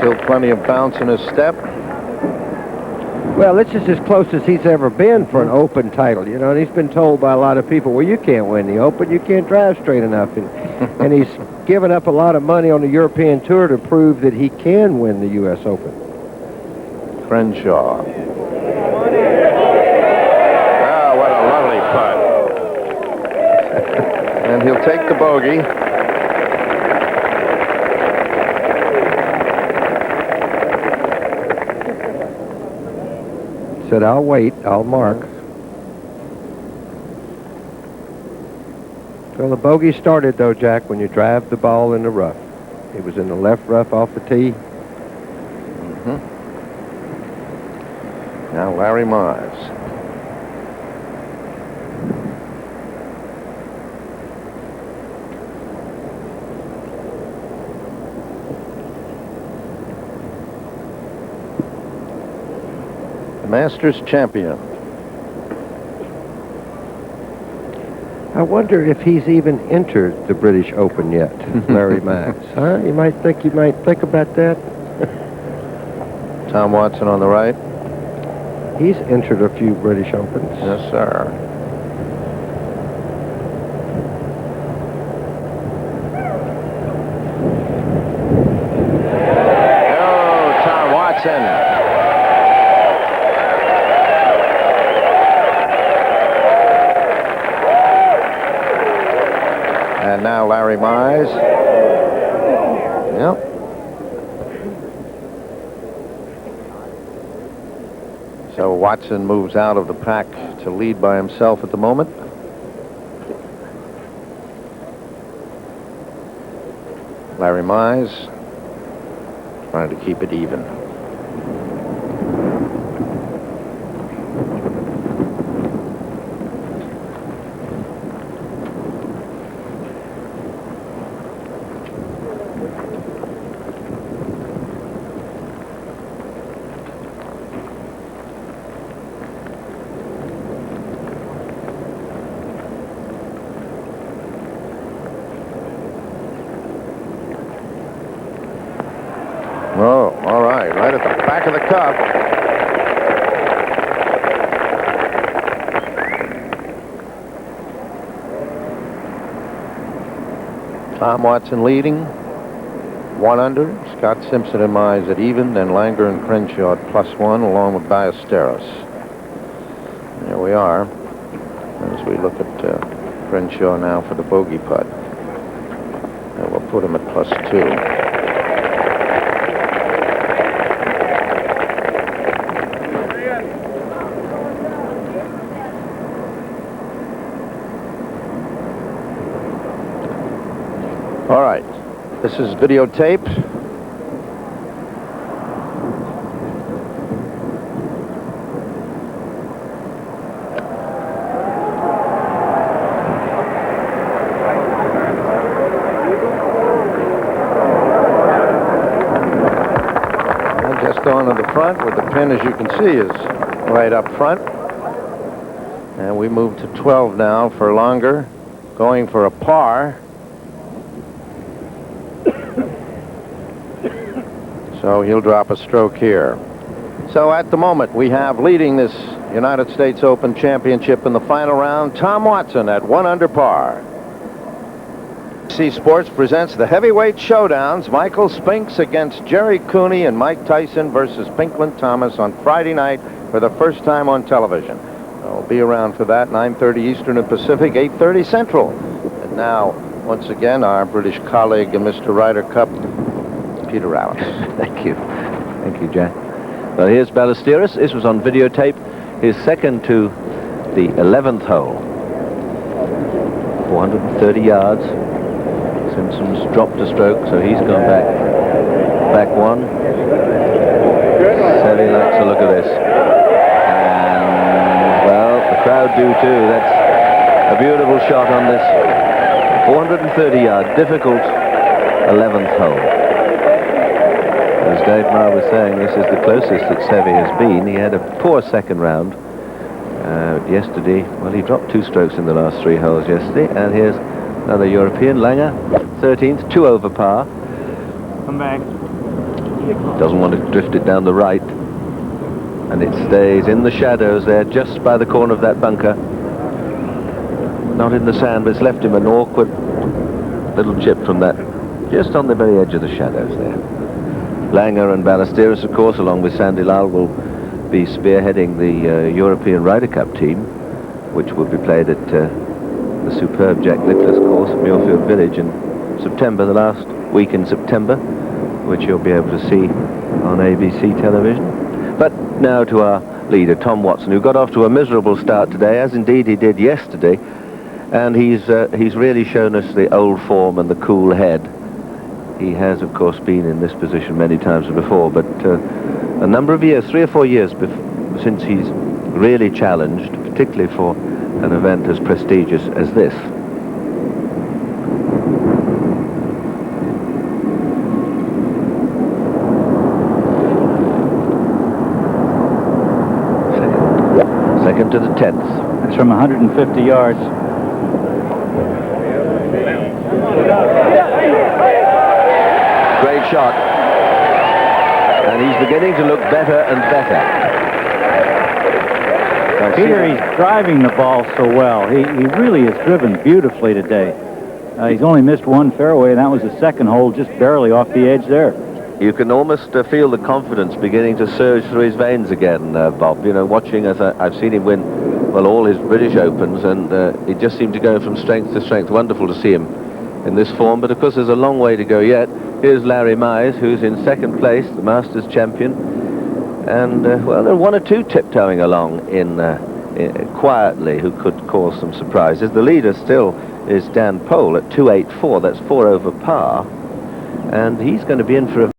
Still plenty of bounce in his step. Well, this is as close as he's ever been for an Open title, you know, and he's been told by a lot of people, well, you can't win the Open, you can't drive straight enough, and he's given up a lot of money on the European Tour to prove that he can win the U.S. Open. Crenshaw. Ah, what a lovely putt. And he'll take the bogey. Said, I'll wait, I'll mark. Well, the bogey started, though, Jack, when you drive the ball in the rough. He was in the left rough off the tee. Now Larry Mize. The Masters champion. I wonder if he's even entered the British Open yet, Larry Mize. Huh? You might think about that. Tom Watson on the right. He's entered a few British Opens. Yes, sir. Oh, Tom Watson. And now Larry Mize. Yep. So Watson moves out of the pack to lead by himself at the moment. Larry Mize trying to keep it even. Oh, all right, right at the back of the cup. Tom Watson leading, 1 under. Scott Simpson and Mize at even, then Langer and Crenshaw at +1, along with Ballesteros. There we are, as we look at Crenshaw now for the bogey putt. And we'll put him at +2. All right, this is videotape. And just going to the front with the pin, as you can see, is right up front. And we move to 12 now for Langer, going for a par. So he'll drop a stroke here. So at the moment, we have leading this United States Open Championship in the final round, Tom Watson at 1 under par. NBC Sports presents the heavyweight showdowns. Michael Spinks against Jerry Cooney and Mike Tyson versus Pinkland Thomas on Friday night for the first time on television. I'll be around for that, 9:30 Eastern and Pacific, 8:30 Central. And now, once again, our British colleague, Mr. Ryder Cup, Peter Alice. Thank you. Thank you, Jack. Well, here's Ballesteros. This was on videotape. His second to the 11th hole. 430 yards. Simpson's dropped a stroke, so he's gone back one. Seve likes a look at this. And, well, the crowd do too. That's a beautiful shot on this 430-yard, difficult 11th hole. As Dave Marr was saying, this is the closest that Seve has been. He had a poor second round yesterday. Well, he dropped 2 strokes in the last 3 holes yesterday. And here's another European, Langer, 13th, 2 over par. Come back. Doesn't want to drift it down the right. And it stays in the shadows there, just by the corner of that bunker. Not in the sand, but it's left him an awkward little chip from that, just on the very edge of the shadows there. Langer and Ballesteros, of course, along with Sandy Lal, will be spearheading the European Ryder Cup team, which will be played at the superb Jack Nicklaus course at Muirfield Village in September, the last week in September, which you'll be able to see on ABC television. But now to our leader, Tom Watson, who got off to a miserable start today, as indeed he did yesterday, and he's really shown us the old form and the cool head. He has, of course, been in this position many times before, but a number of years, 3 or 4 years since he's really challenged, particularly for an event as prestigious as this. Second to the 10th. It's from 150 yards. Great shot. And he's beginning to look better and better. Peter, he's driving the ball so well. He really is driven beautifully today. He's only missed one fairway, and that was the second hole, just barely off the edge there. You can almost feel the confidence beginning to surge through his veins again, Bob. You know, watching as I've seen him win, well, all his British Opens, and it just seemed to go from strength to strength. Wonderful to see him in this form, but of course there's a long way to go yet. Here's Larry Mize, who's in second place, the Masters champion, and well, there are one or two tiptoeing along in quietly who could cause some surprises. The leader still is Dan Pohl at 284. That's 4 over par, and he's going to be in for a